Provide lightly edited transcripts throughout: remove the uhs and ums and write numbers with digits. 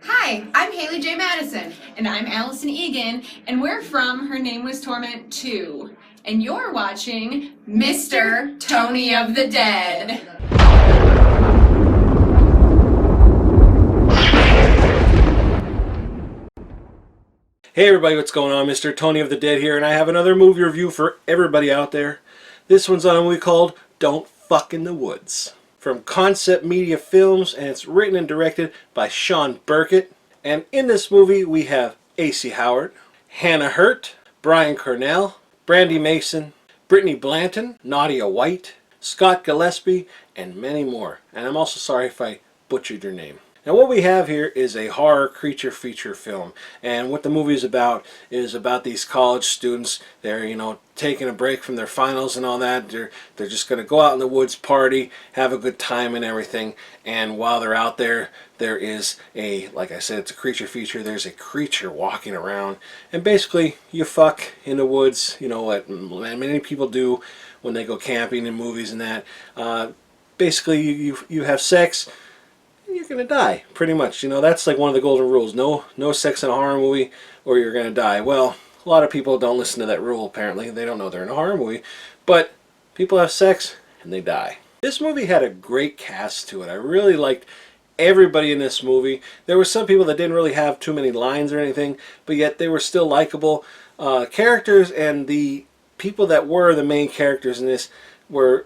Hi, I'm Haley J. Madison. And I'm Allison Egan, and we're from Her Name Was Torment 2. And you're watching Mr. Tony of the Dead. Hey everybody, what's going on? Mr. Tony of the Dead here, and I have another movie review for everybody out there. This one's on a movie called Don't Fuck in the Woods, from Concept Media Films, and it's written and directed by Sean Burke. And in this movie we have AC Howard, Hannah Hurt, Brian Cornell, Brandy Mason, Brittany Blanton, Nadia White, Scott Gillespie, and many more. And I'm also sorry if I butchered your name. Now what we have here is a horror creature feature film, and what the movie is about these college students. They're taking a break from their finals and all that. They're just going to go out in the woods, party, have a good time and everything. And while they're out there, there is like I said, it's a creature feature. There's a creature walking around, and basically you fuck in the woods. You know what many people do when they go camping in movies and that. Basically you have sex. You're gonna die, pretty much. That's like one of the golden rules. No sex in a horror movie or you're gonna die. Well, a lot of people don't listen to that rule, apparently. They don't know they're in a horror movie. But people have sex and they die. This movie had a great cast to it. I really liked everybody in this movie. There were some people that didn't really have too many lines or anything, but yet they were still likable characters, and the people that were the main characters in this were,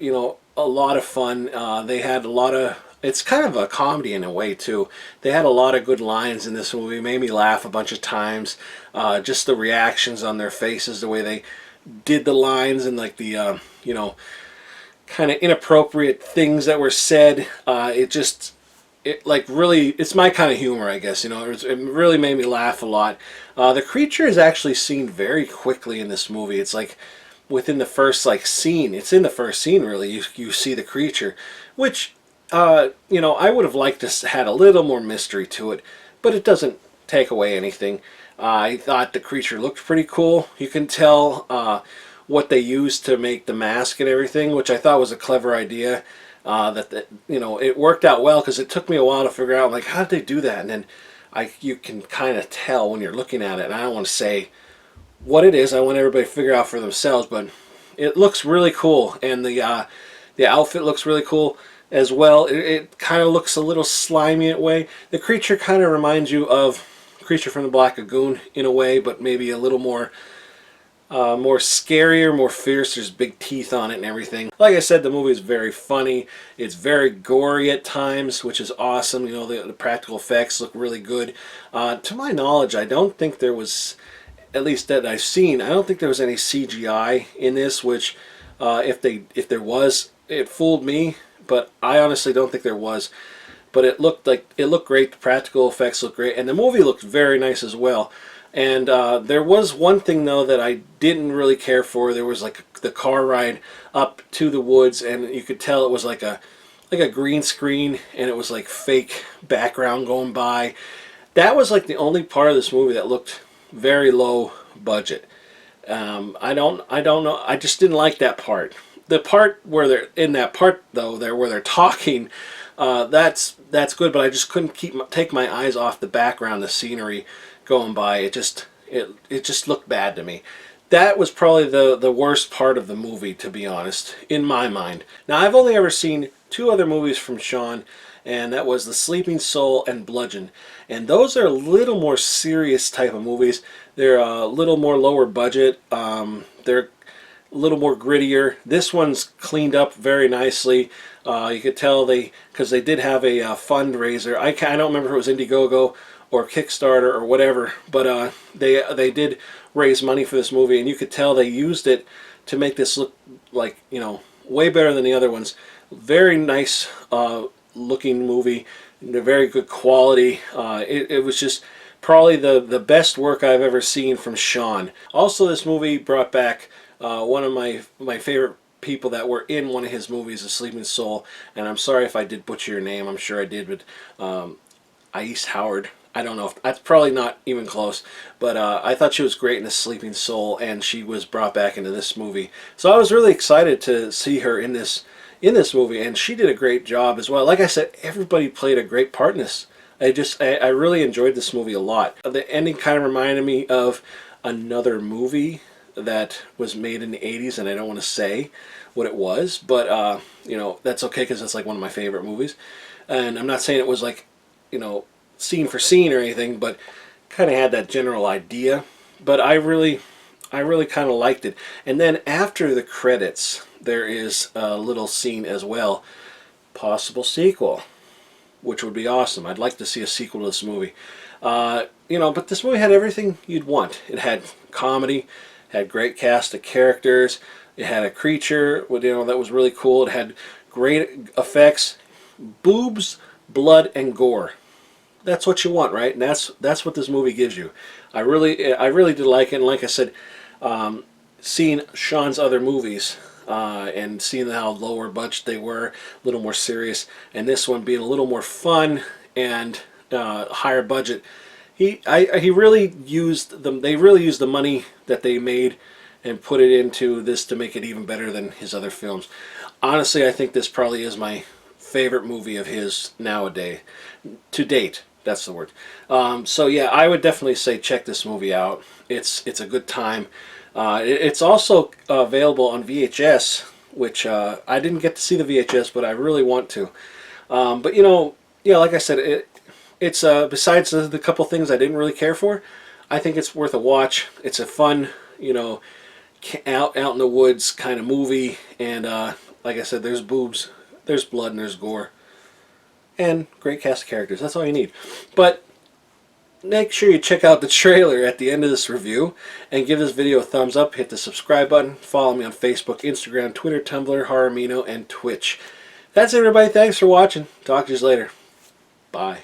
a lot of fun. They had a lot of... It's kind of a comedy in a way too. They had a lot of good lines in this movie. Made me laugh a bunch of times. Just the reactions on their faces, the way they did the lines, and like the kind of inappropriate things that were said. It's my kind of humor, I guess. It really made me laugh a lot. The creature is actually seen very quickly in this movie. It's like within the first scene. It's in the first scene really. You see the creature, which. I would have liked to had a little more mystery to it, but it doesn't take away anything. I thought the creature looked pretty cool. You can tell what they used to make the mask and everything, which I thought was a clever idea. It worked out well, because it took me a while to figure out, like, how did they do that? And then you can kind of tell when you're looking at it. And I don't want to say what it is. I want everybody to figure out for themselves, but it looks really cool, and the outfit looks really cool as well. It kind of looks a little slimy in a way. The creature kind of reminds you of Creature from the Black Lagoon in a way, but maybe a little more scarier, more fierce. There's big teeth on it and everything. Like I said, the movie is very funny. It's very gory at times, which is awesome. The practical effects look really good. To my knowledge, I don't think there was, at least that I've seen, I don't think there was any CGI in this, which if there was, it fooled me. But I honestly don't think there was. But it looked great. The practical effects looked great, and the movie looked very nice as well. And there was one thing though that I didn't really care for. There was like the car ride up to the woods, and you could tell it was like a green screen, and it was like fake background going by. That was like the only part of this movie that looked very low budget. I don't know. I just didn't like that part. The part where they're in that part though, where they're talking, that's good. But I just couldn't take my eyes off the background, the scenery going by. It just looked bad to me. That was probably the worst part of the movie, to be honest, in my mind. Now I've only ever seen two other movies from Sean, and that was The Sleeping Soul and Bludgeon. And those are a little more serious type of movies. They're a little more lower budget. They're a little more grittier. This one's cleaned up very nicely. You could tell because they did have a fundraiser. I don't remember if it was Indiegogo or Kickstarter or whatever, but they did raise money for this movie, and you could tell they used it to make this look like, way better than the other ones. Very nice looking movie. Very good quality. It was just probably the best work I've ever seen from Sean. Also, this movie brought back one of my favorite people that were in one of his movies, The Sleeping Soul, and I'm sorry if I did butcher your name. I'm sure I did, but Ice Howard. I don't know if that's probably not even close, but I thought she was great in The Sleeping Soul, and she was brought back into this movie. So I was really excited to see her in this movie, and she did a great job as well. Like I said, everybody played a great part in this. I really enjoyed this movie a lot. The ending kind of reminded me of another movie that was made in the 80s, and I don't want to say what it was, but you know, that's okay because it's like one of my favorite movies. And I'm not saying it was like, you know, scene for scene or anything, but kind of had that general idea. But I really kind of liked it. And then after the credits, there is a little scene as well, possible sequel, which would be awesome. I'd like to see a sequel to this movie. You know, but this movie had everything you'd want. It had comedy, had great cast of characters, it had a creature, you know, that was really cool. It had great effects, boobs, blood, and gore. That's what you want, right? And that's what this movie gives you. I really did like it. And like I said, seeing Sean's other movies and seeing how lower budget they were, a little more serious, and this one being a little more fun and higher budget, he really used them. They really used the money that they made and put it into this to make it even better than his other films. Honestly, I think this probably is my favorite movie of his nowadays, to date. That's the word. So yeah, I would definitely say check this movie out. It's a good time. It's also available on VHS, which I didn't get to see the VHS, but I really want to. But you know, yeah, like I said, it's besides the couple things I didn't really care for, I think it's worth a watch. It's a fun, you know, out in the woods kind of movie, and like I said, there's boobs, there's blood, and there's gore. And great cast of characters. That's all you need. But make sure you check out the trailer at the end of this review and give this video a thumbs up. Hit the subscribe button. Follow me on Facebook, Instagram, Twitter, Tumblr, AMINO, and Twitch. That's it, everybody. Thanks for watching. Talk to you later. Bye.